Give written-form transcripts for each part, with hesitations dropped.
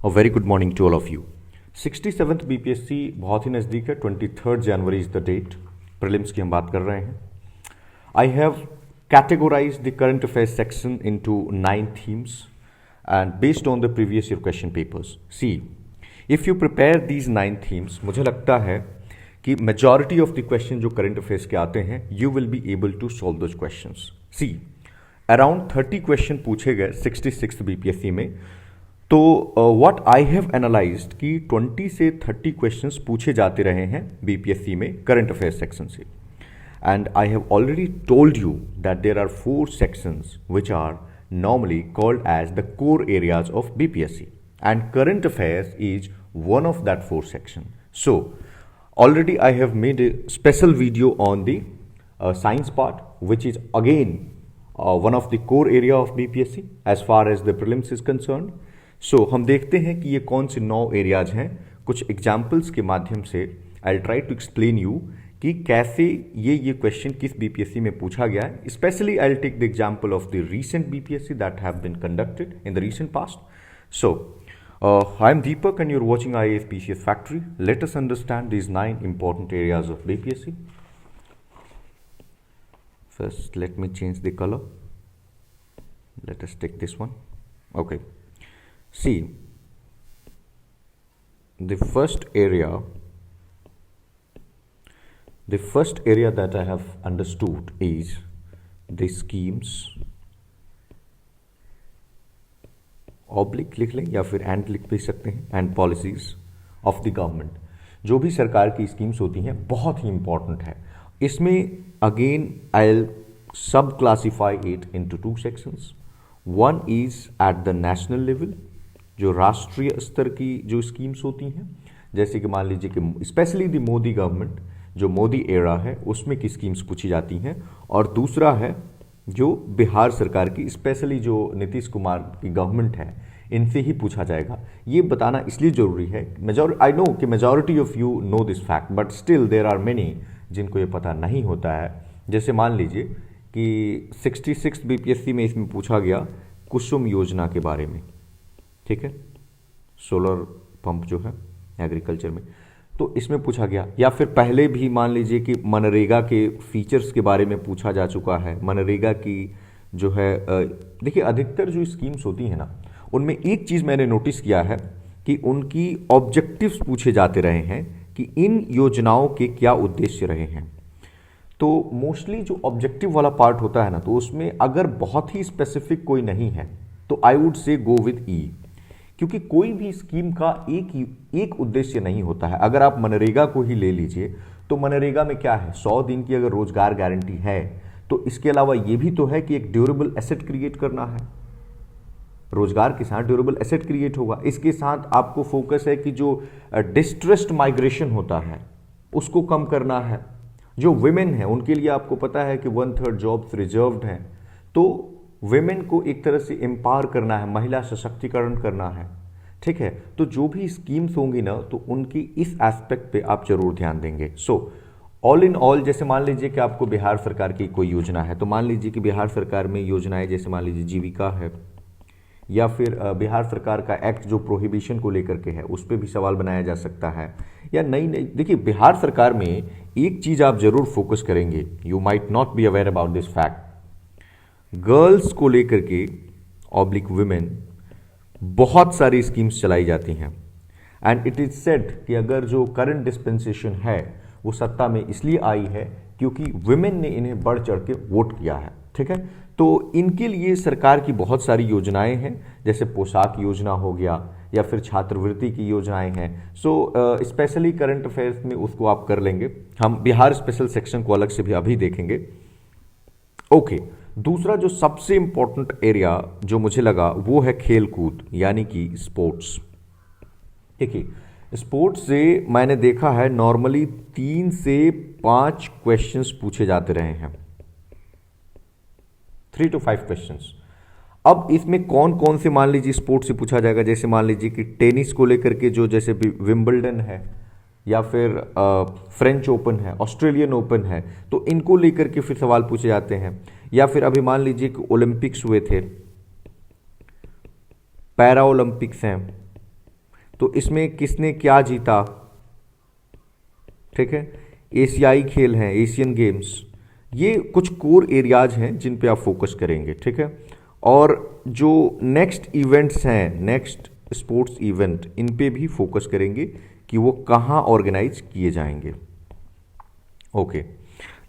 A very good morning to all of you. 67th BPSC बहुत ही नज़दीक है. 23rd January is the date. Prelims की हम बात कर रहे हैं. I have categorized the current affairs section into 9 themes and based on the previous year question papers. See, if you prepare these 9 themes, मुझे लगता है कि majority of the question जो current affairs के आते हैं, you will be able to solve those questions. See, around 30 question पूछे गए 66th बीपीएससी में. तो व्हाट आई हैव एनालाइज्ड कि 20 से 30 क्वेश्चंस पूछे जाते रहे हैं बीपीएससी में करंट अफेयर्स सेक्शन से. And I have already told you that there are 4 sections which are normally called as the core areas of BPSC, and current affairs is one of that 4 section. So already I have made a special video on the science part, which is again one of the core area of BPSC as far as the prelims is concerned. So हम देखते हैं कि ये कौन से 9 areas हैं. कुछ examples के माध्यम से I try to explain you कि कैसे ये क्वेश्चन किस बीपीएससी में पूछा गया है. Specially I will take the example of the recent BPSC that have been conducted in the recent past. So I am Deepak and you are watching IAS PCS Factory. Let us understand these 9 important areas of BPSC. First, let me change the color. Let us take this one. Okay. See, the first area that I have understood is the schemes oblique लिख लें या फिर and लिख भी सकते हैं, and policies of the government. जो भी सरकार की स्कीम्स होती हैं बहुत ही इंपॉर्टेंट है. इसमें अगेन आई विल सब classify it into 2 sections. One is at the national level, जो राष्ट्रीय स्तर की जो स्कीम्स होती हैं, जैसे कि मान लीजिए कि स्पेशली द मोदी गवर्नमेंट, जो मोदी एरा है उसमें की स्कीम्स पूछी जाती हैं. और दूसरा है जो बिहार सरकार की, स्पेशली जो नीतीश कुमार की गवर्नमेंट है, इनसे ही पूछा जाएगा. ये बताना इसलिए ज़रूरी है, आई नो कि majority of you know this fact, but still there are many जिनको ये पता नहीं होता है. जैसे मान लीजिए कि 66 बीपीएससी में इसमें पूछा गया कुसुम योजना के बारे में. ठीक है, सोलर पंप जो है एग्रीकल्चर में, तो इसमें पूछा गया. या फिर पहले भी मान लीजिए कि मनरेगा के फीचर्स के बारे में पूछा जा चुका है. मनरेगा की जो है देखिए अधिकतर जो स्कीम्स होती हैं ना, उनमें एक चीज़ मैंने नोटिस किया है कि उनकी ऑब्जेक्टिव्स पूछे जाते रहे हैं कि इन योजनाओं के क्या उद्देश्य रहे हैं. तो मोस्टली जो ऑब्जेक्टिव वाला पार्ट होता है ना, तो उसमें अगर बहुत ही स्पेसिफिक कोई नहीं है तो I would say go with ई, क्योंकि कोई भी स्कीम का एक उद्देश्य नहीं होता है. अगर आप मनरेगा को ही ले लीजिए तो मनरेगा में क्या है, 100 दिन की अगर रोजगार गारंटी है तो इसके अलावा ये भी तो है कि एक ड्यूरेबल एसेट क्रिएट करना है. रोजगार के साथ ड्यूरेबल एसेट क्रिएट होगा. इसके साथ आपको फोकस है कि जो डिस्ट्रेस्ड माइग्रेशन होता है उसको कम करना है. जो विमेन है उनके लिए आपको पता है कि 1/3 जॉब्स रिजर्व्ड हैं, तो विमेन को एक तरह से एम्पावर करना है, महिला सशक्तिकरण करना है. ठीक है, तो जो भी स्कीम्स होंगी ना, तो उनकी इस एस्पेक्ट पे आप जरूर ध्यान देंगे. सो ऑल इन ऑल, जैसे मान लीजिए कि आपको बिहार सरकार की कोई योजना है, तो मान लीजिए कि बिहार सरकार में योजनाएं जैसे मान लीजिए जीविका है, या फिर बिहार सरकार का एक्ट जो प्रोहिबिशन को लेकर के है उस पर भी सवाल बनाया जा सकता है. या नई देखिए बिहार सरकार में एक चीज़ आप जरूर फोकस करेंगे, you might not be aware about this fact. Girls को लेकर के ऑब्लिक वुमेन बहुत सारी स्कीम्स चलाई जाती हैं. एंड इट इज सेड कि अगर जो करंट डिस्पेंसेशन है वो सत्ता में इसलिए आई है क्योंकि वुमेन ने इन्हें बढ़ चढ़ के वोट किया है. ठीक है, तो इनके लिए सरकार की बहुत सारी योजनाएं हैं, जैसे पोशाक योजना हो गया या फिर छात्रवृत्ति की योजनाएं हैं. सो स्पेशली करंट अफेयर्स में उसको आप कर लेंगे. हम बिहार स्पेशल सेक्शन को अलग से भी अभी देखेंगे. ओके, दूसरा जो सबसे इंपॉर्टेंट एरिया जो मुझे लगा वो है खेल कूद, यानी कि स्पोर्ट्स. देखिए स्पोर्ट्स से मैंने देखा है नॉर्मली 3 से 5 क्वेश्चंस पूछे जाते रहे हैं, 3 to 5 क्वेश्चंस. अब इसमें कौन कौन से मान लीजिए स्पोर्ट्स से पूछा जाएगा, जैसे मान लीजिए कि टेनिस को लेकर के जो जैसे विंबलडन है, या फिर फ्रेंच ओपन है, ऑस्ट्रेलियन ओपन है, तो इनको लेकर के फिर सवाल पूछे जाते हैं. या फिर अभी मान लीजिए कि ओलंपिक्स हुए थे, पैरा ओलंपिक्स हैं, तो इसमें किसने क्या जीता, ठीक है। एशियाई खेल हैं, एशियन गेम्स, ये कुछ कोर एरियाज हैं जिन पे आप फोकस करेंगे, ठीक है। और जो नेक्स्ट इवेंट्स हैं, नेक्स्ट स्पोर्ट्स इवेंट, इन पे भी फोकस करेंगे कि वो कहाँ ऑर्गेनाइज किए जाएंगे। Okay,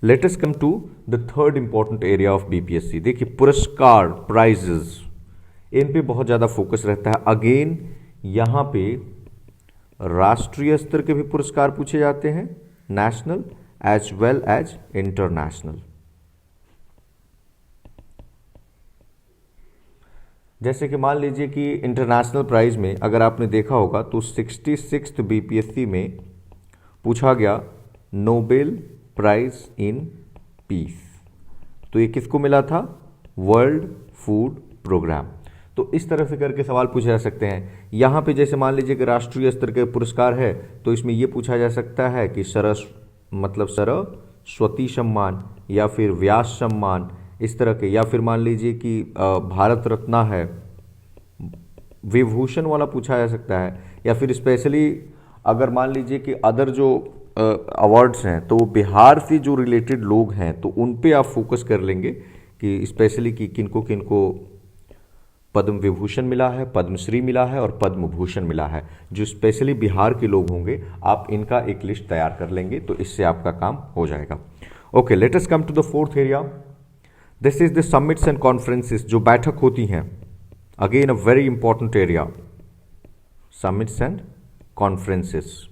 let us come to the third important area of BPSC. देखिए, पुरस्कार, प्राइजेस, इन पे बहुत ज़्यादा फोकस रहता है। अगेन यहाँ पे राष्ट्रीय स्तर के भी पुरस्कार पूछे जाते हैं, national as well as international. जैसे कि मान लीजिए कि इंटरनेशनल प्राइज में अगर आपने देखा होगा तो 66th बीपीएससी में पूछा गया नोबेल प्राइज इन पीस। तो ये किसको मिला था? World food programme. तो इस तरह से करके सवाल पूछे जा सकते हैं। यहाँ पे जैसे मान लीजिए कि राष्ट्रीय स्तर के पुरस्कार है तो इसमें ये पूछा जा सकता है कि सरस्वती सम्मान या फिर व्यास सम्मान, इस तरह के, या फिर मान लीजिए कि भारत रत्न है, विभूषण वाला पूछा जा सकता है, या फिर स्पेशली अगर मान लीजिए कि अदर जो अवार्ड्स हैं तो बिहार से जो रिलेटेड लोग हैं तो उन पे आप फोकस कर लेंगे कि स्पेशली कि किनको किनको पद्म विभूषण मिला है, पद्मश्री मिला है और पद्म भूषण मिला है। जो स्पेशली बिहार के लोग होंगे आप इनका एक लिस्ट तैयार कर लेंगे तो इससे आपका काम हो जाएगा। Okay, let us come to the fourth area. This is the summits and conferences, जो बैठक होती हैं। Again a very important area, summits and conferences.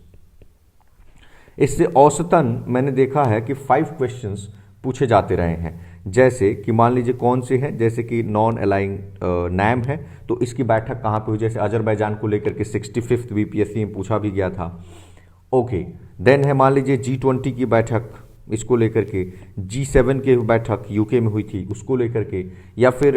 इससे औसतन मैंने देखा है कि 5 क्वेश्चंस पूछे जाते रहे हैं। जैसे कि मान लीजिए कौन से हैं, जैसे कि नॉन अलाइंग नैम है तो इसकी बैठक कहाँ पे हुई, जैसे अजरबैजान को लेकर के 65th बीपीएससी में पूछा भी गया था। ओके, देन है मान लीजिए G20 की बैठक, इसको लेकर के G7 की बैठक यूके में हुई थी, उसको लेकर के, या फिर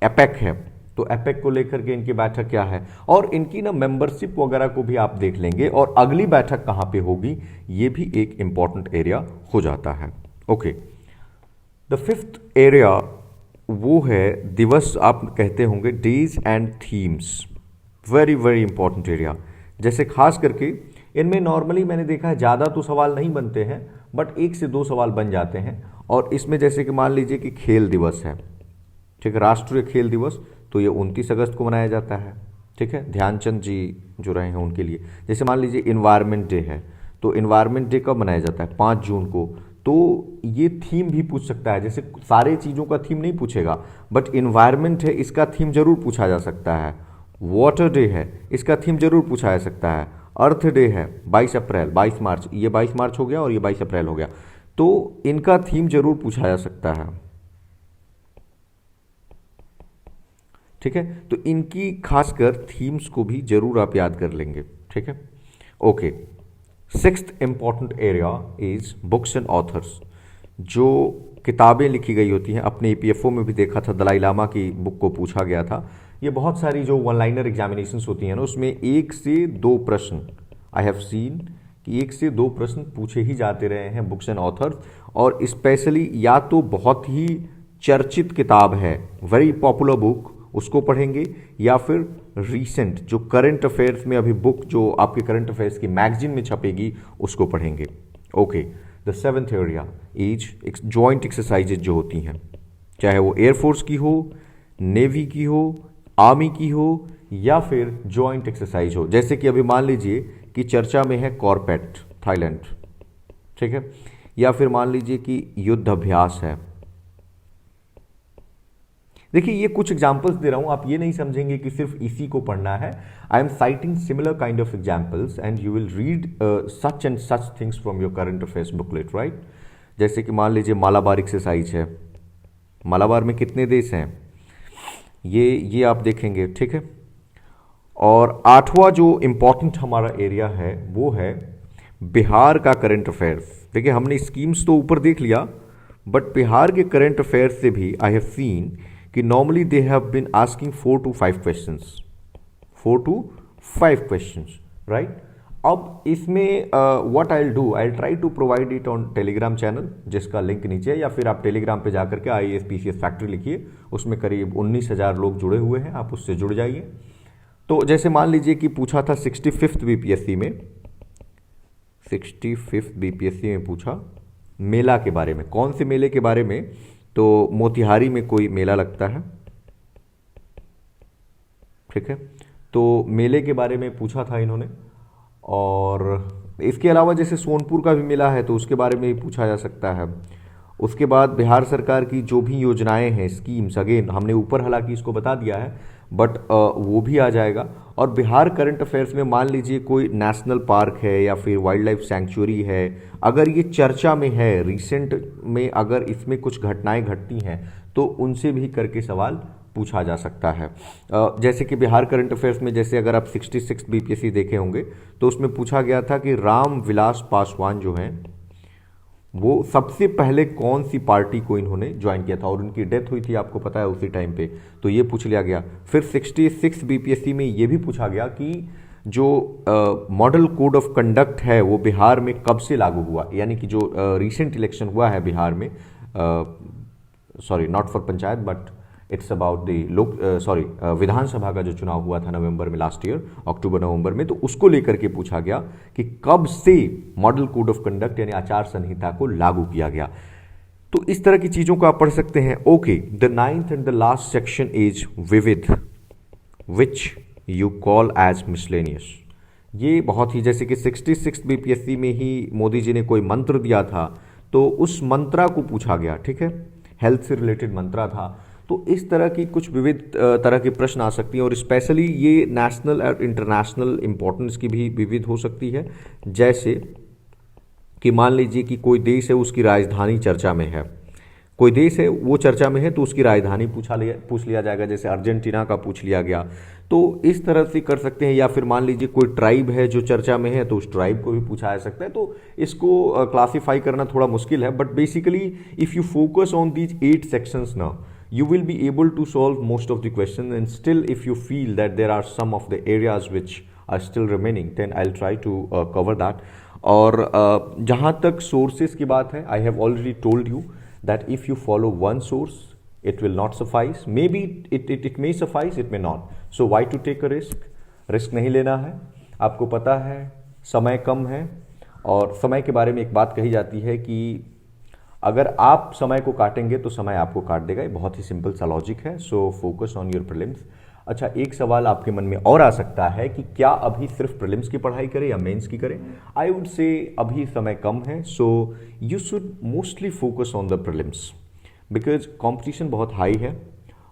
एपेक है तो एपेक को लेकर के इनकी बैठक क्या है, और इनकी ना मेंबरशिप वगैरह को भी आप देख लेंगे, और अगली बैठक कहाँ पे होगी ये भी एक इंपॉर्टेंट एरिया हो जाता है। ओके, द फिफ्थ एरिया वो है दिवस, आप कहते होंगे days and themes. Very very important area. जैसे खास करके इनमें नॉर्मली मैंने देखा है ज़्यादा तो सवाल नहीं बनते हैं, बट 1 से 2 सवाल बन जाते हैं। और इसमें जैसे कि मान लीजिए कि खेल दिवस है, ठीक है, राष्ट्रीय खेल दिवस, तो ये 29 अगस्त को मनाया जाता है, ठीक है, ध्यानचंद जी जो रहे हैं उनके लिए। जैसे मान लीजिए इन्वायरमेंट डे है तो इन्वायरमेंट डे कब मनाया जाता है? 5 जून को। तो ये थीम भी पूछ सकता है, जैसे सारे चीज़ों का थीम नहीं पूछेगा, बट इन्वायरमेंट है इसका थीम जरूर पूछा जा सकता है। वाटर डे है इसका थीम जरूर पूछा जा सकता है। अर्थ डे है 22 अप्रैल, 22 मार्च, ये 22 मार्च हो गया और ये 22 अप्रैल हो गया, तो इनका थीम जरूर पूछा जा सकता है, ठीक है। तो इनकी खासकर थीम्स को भी जरूर आप याद कर लेंगे, ठीक है। Okay, 6th important area is books and authors. जो किताबें लिखी गई होती हैं, अपने ईपीएफओ में भी देखा था, दलाई लामा की बुक को पूछा गया था। ये बहुत सारी जो 1 लाइनर एग्जामिनेशंस होती हैं ना, उसमें 1 से 2 प्रश्न, आई हैव सीन कि 1 से 2 प्रश्न पूछे ही जाते रहे हैं बुक्स एंड ऑथर्स। और स्पेशली या तो बहुत ही चर्चित किताब है, वेरी पॉपुलर बुक, उसको पढ़ेंगे, या फिर रीसेंट जो करंट अफेयर्स में अभी बुक जो आपके करंट अफेयर्स की मैगजीन में छपेगी उसको पढ़ेंगे। Okay, the 7th area is joint exercises जो होती हैं, चाहे वो एयरफोर्स की हो, नेवी की हो, आर्मी की हो, या फिर जॉइंट एक्सरसाइज हो। जैसे कि अभी मान लीजिए कि चर्चा में है कॉर्पेट थाईलैंड, ठीक है, या फिर मान लीजिए कि युद्ध अभ्यास है। देखिए, ये कुछ एग्जाम्पल्स दे रहा हूं, आप ये नहीं समझेंगे कि सिर्फ इसी को पढ़ना है। I am citing similar kind of examples and you will read such and such things from your current affairs booklet, right. जैसे कि मान लीजिए मालाबार एक्सरसाइज है, मालाबार में कितने देश हैं ये आप देखेंगे, ठीक है। और 8वां जो इंपॉर्टेंट हमारा एरिया है वो है बिहार का करंट अफेयर्स। देखिए, हमने स्कीम्स तो ऊपर देख लिया, बट बिहार के करंट अफेयर्स से भी आई हैव सीन कि normally they have been asking 4 to 5 questions, 4 to 5 questions, right. अब इसमें what I will do, I will try to provide it on Telegram channel, जिसका लिंक नीचे है, या फिर आप टेलीग्राम पे जाकर के IAS PCS फैक्ट्री लिखिए, उसमें करीब 19,000 लोग जुड़े हुए हैं, आप उससे जुड़ जाइए। तो जैसे मान लीजिए कि पूछा था 65th बीपीएससी में, 65th बीपीएससी में पूछा मेला के बारे में। कौन से मेले के बारे में? तो मोतिहारी में कोई मेला लगता है, ठीक है, तो मेले के बारे में पूछा था इन्होंने। और इसके अलावा जैसे सोनपुर का भी मेला है तो उसके बारे में भी पूछा जा सकता है। उसके बाद बिहार सरकार की जो भी योजनाएं हैं, स्कीम्स, अगेन हमने ऊपर हालांकि इसको बता दिया है, बट वो भी आ जाएगा। और बिहार करंट अफेयर्स में मान लीजिए कोई नेशनल पार्क है या फिर वाइल्ड लाइफ सेंचुरी है, अगर ये चर्चा में है, रिसेंट में अगर इसमें कुछ घटनाएं घटती हैं तो उनसे भी करके सवाल पूछा जा सकता है। जैसे कि बिहार करंट अफेयर्स में, जैसे अगर आप 66 बीपीएससी देखे होंगे तो उसमें पूछा गया था कि राम विलास पासवान जो हैं वो सबसे पहले कौन सी पार्टी को इन्होंने ज्वाइन किया था, और उनकी डेथ हुई थी आपको पता है उसी टाइम पे, तो ये पूछ लिया गया। फिर 66 बीपीएससी में ये भी पूछा गया कि जो मॉडल कोड ऑफ कंडक्ट है वो बिहार में कब से लागू हुआ, यानी कि जो रिसेंट इलेक्शन हुआ है बिहार में, sorry not for panchayat but it's about the Vidhan Sabha का जो चुनाव हुआ था नवंबर में, लास्ट ईयर अक्टूबर नवंबर में, तो उसको लेकर के पूछा गया कि कब से मॉडल कोड ऑफ कंडक्ट यानी आचार संहिता को लागू किया गया। तो इस तरह की चीजों को आप पढ़ सकते हैं। Okay, the 9th and the last section is Vividh, which you call as miscellaneous. ये बहुत ही, जैसे कि 66 बीपीएससी में ही मोदी जी ने कोई मंत्र दिया था तो उस मंत्रा को पूछा गया, ठीक है, हेल्थ से रिलेटेड मंत्रा था। तो इस तरह की कुछ विविध तरह के प्रश्न आ सकती हैं, और स्पेशली ये नेशनल और इंटरनेशनल इंपॉर्टेंस की भी विविध हो सकती है। जैसे कि मान लीजिए कि कोई देश है, उसकी राजधानी चर्चा में है, कोई देश है वो चर्चा में है तो उसकी राजधानी पूछ लिया जाएगा, जैसे अर्जेंटीना का पूछ लिया गया, तो इस तरह से कर सकते हैं। या फिर मान लीजिए कोई ट्राइब है जो चर्चा में है तो उस ट्राइब को भी पूछा जा सकता है। तो इसको क्लासीफाई करना थोड़ा मुश्किल है, but basically if you focus on these 8 sections now, you will be able to solve most of the questions, and still if you feel that there are some of the areas which are still remaining, then I'll try to cover that. और जहाँ तक sources की बात है, I have already told you that if you follow one source it will not suffice, maybe it may suffice, it may not, so why to take a risk नहीं लेना है। आपको पता है समय कम है, और समय के बारे में एक बात कही जाती है कि अगर आप समय को काटेंगे तो समय आपको काट देगा। ये बहुत ही सिंपल सा लॉजिक है। So focus on your prelims. अच्छा, एक सवाल आपके मन में और आ सकता है कि क्या अभी सिर्फ प्रीलिम्स की पढ़ाई करें या मेंस की करें? आई वुड से अभी समय कम है, so you should mostly focus on the prelims, because competition बहुत हाई है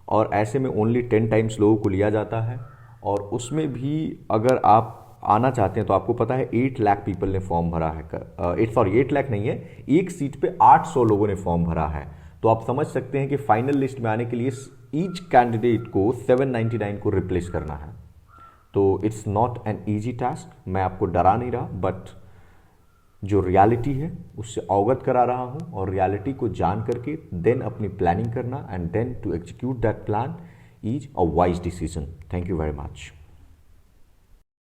और ऐसे में ओनली 10 टाइम्स लोगों को लिया जाता है, और उसमें भी अगर आप आना चाहते हैं तो आपको पता है 8 लाख पीपल ने फॉर्म भरा है। 8 लाख नहीं है, एक सीट पे 800 लोगों ने फॉर्म भरा है। तो आप समझ सकते हैं कि फाइनल लिस्ट में आने के लिए ईच कैंडिडेट को 799 को रिप्लेस करना है। तो it's not an easy task. मैं आपको डरा नहीं रहा, बट जो रियलिटी है उससे अवगत करा रहा हूं, और रियलिटी को जान करके देन अपनी प्लानिंग करना and then to execute that plan is a wise decision. Thank you very much.